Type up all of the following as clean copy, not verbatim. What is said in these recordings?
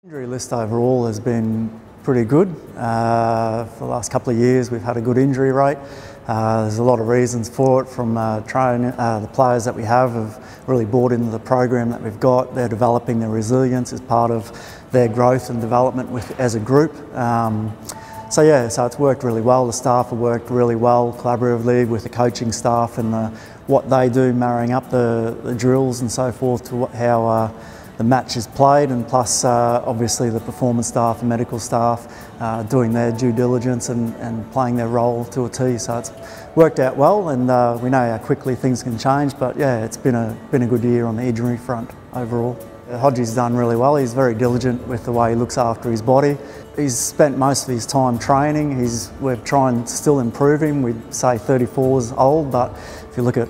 Injury list overall has been pretty good. For the last couple of years we've had a good injury rate. There's a lot of reasons for it, from the players that we have really bought into the program that we've got. They're developing their resilience as part of their growth and development as a group. So it's worked really well. The staff have worked really well collaboratively with the coaching staff and what they do, marrying up the drills and so forth to how the match is played, and plus obviously the performance staff and medical staff doing their due diligence and playing their role to a T. So it's worked out well, and we know how quickly things can change, but yeah, it's been a good year on the injury front overall. Hodgie's done really well. He's very diligent with the way he looks after his body. He's spent most of his time training. We're trying to still improve him. We'd say 34 is old, but if you look at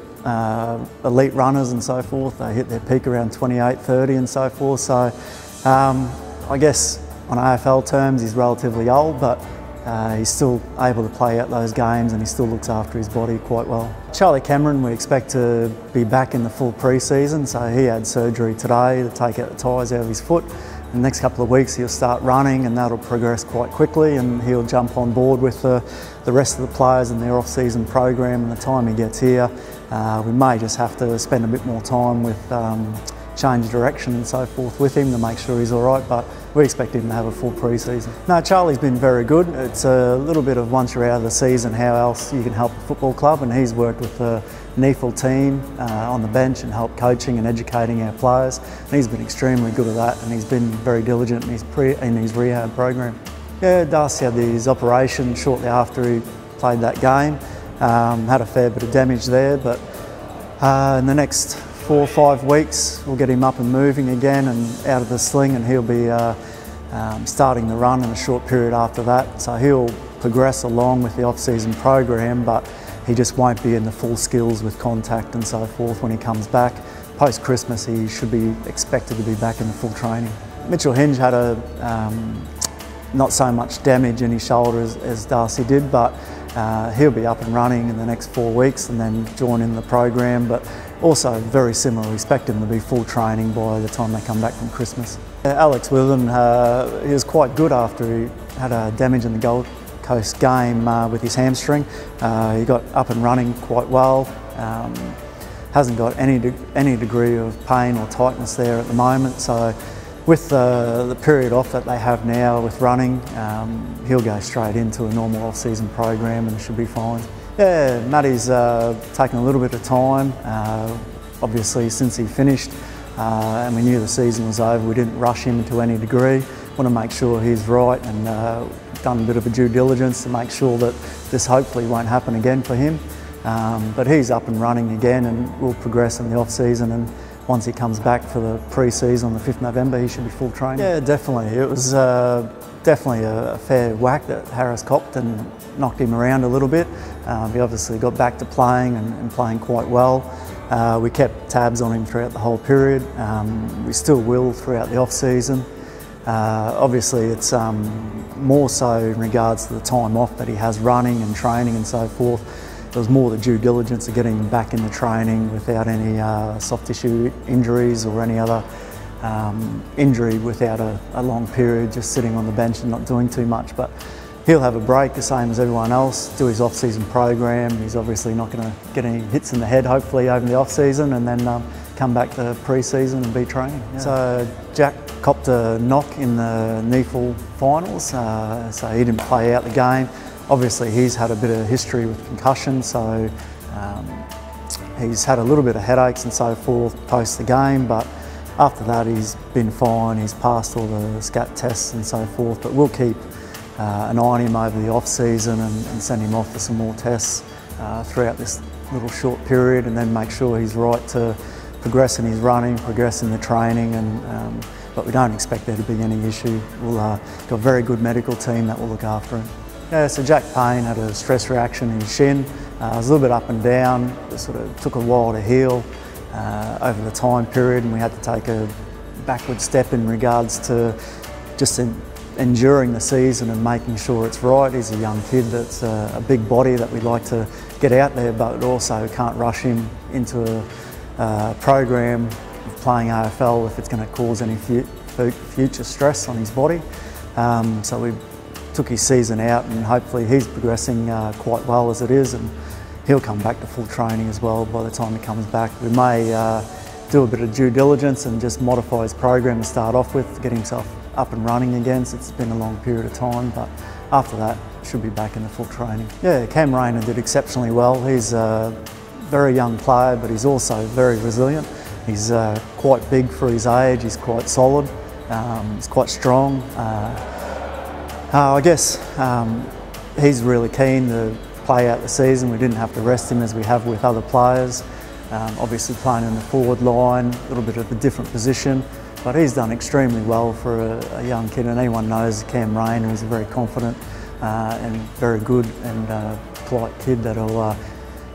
elite runners and so forth, they hit their peak around 28, 30 and so forth. So I guess on AFL terms he's relatively old, but he's still able to play out those games and he still looks after his body quite well. Charlie Cameron, we expect to be back in the full pre-season, so he had surgery today to take out the tyres out of his foot. In the next couple of weeks he'll start running, and that'll progress quite quickly, and he'll jump on board with the rest of the players in their off-season program. And the time he gets here, we may just have to spend a bit more time with change direction and so forth with him to make sure he's all right, but we expect him to have a full pre-season. No, Charlie's been very good. It's a little bit of once you're out of the season, how else you can help a football club, and he's worked with the NEFL team on the bench and helped coaching and educating our players. And he's been extremely good at that, and he's been very diligent in his rehab program. Yeah, Darcy had his operation shortly after he played that game. Had a fair bit of damage there, but in the next 4 or 5 weeks we'll get him up and moving again and out of the sling, and he'll be starting the run in a short period after that. So he'll progress along with the off-season program, but he just won't be in the full skills with contact and so forth when he comes back. Post-Christmas he should be expected to be back in full training. Mitchell Hinge had not so much damage in his shoulder as Darcy did, but he'll be up and running in the next 4 weeks and then join in the program. But also very similar, we expect him to be full training by the time they come back from Christmas. Alex Weldon, he was quite good after he had a damage in the Gold Coast game with his hamstring. He got up and running quite well. Hasn't got any degree of pain or tightness there at the moment. So with the period off that they have now with running, he'll go straight into a normal off-season program and should be fine. Yeah, Matty's taken a little bit of time, obviously since he finished, and we knew the season was over. We didn't rush him to any degree. Want to make sure he's right, and done a bit of a due diligence to make sure that this hopefully won't happen again for him. But he's up and running again, and will progress in the off-season, and once he comes back for the pre-season on the 5th November, he should be full training. Yeah, definitely. It was definitely a fair whack that Harris copped and knocked him around a little bit. He obviously got back to playing and playing quite well. We kept tabs on him throughout the whole period. We still will throughout the off-season. Obviously it's more so in regards to the time off that he has running and training and so forth. It was more the due diligence of getting him back in the training without any soft tissue injuries or any other injury without a long period, just sitting on the bench and not doing too much. But he'll have a break the same as everyone else, do his off-season program. He's obviously not going to get any hits in the head hopefully over the off-season, and then come back to pre-season and be training. Yeah. So Jack copped a knock in the NEFL finals, so he didn't play out the game. Obviously he's had a bit of history with concussion, so he's had a little bit of headaches and so forth post the game, but after that he's been fine. He's passed all the scat tests and so forth, but we'll keep an eye on him over the off-season and send him off for some more tests throughout this little short period, and then make sure he's right to progress in his running, progress in the training, but we don't expect there to be any issue. We'll got a very good medical team that will look after him. Yeah, so Jack Payne had a stress reaction in his shin. It was a little bit up and down. It sort of took a while to heal over the time period, and we had to take a backward step in regards to just enduring the season and making sure it's right. He's a young kid that's a big body that we'd like to get out there, but also can't rush him into a program of playing AFL if it's going to cause any future stress on his body. So we took his season out, and hopefully he's progressing quite well as it is, and he'll come back to full training as well by the time he comes back. We may do a bit of due diligence and just modify his program to start off with, to get himself up and running again, since it's been a long period of time, but after that should be back in the full training. Yeah, Cam Rayner did exceptionally well. He's a very young player, but he's also very resilient. He's quite big for his age, he's quite solid, he's quite strong. I guess he's really keen to play out the season. We didn't have to rest him as we have with other players. Obviously playing in the forward line, a little bit of a different position, but he's done extremely well for a young kid, and anyone knows Cam Rayner is a very confident and very good and polite kid that'll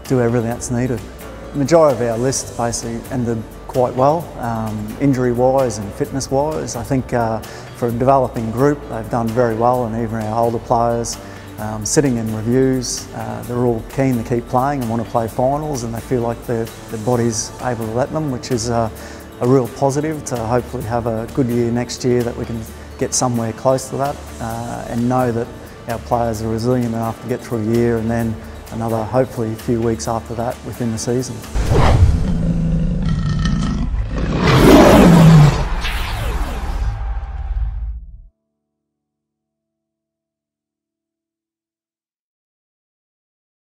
do everything that's needed. The majority of our list basically ended quite well, injury-wise and fitness-wise. I think for a developing group, they've done very well, and even our older players, sitting in reviews, they're all keen to keep playing and want to play finals, and they feel like their body's able to let them, which is a real positive to hopefully have a good year next year, that we can get somewhere close to that, and know that our players are resilient enough to get through a year and then another, hopefully, a few weeks after that within the season.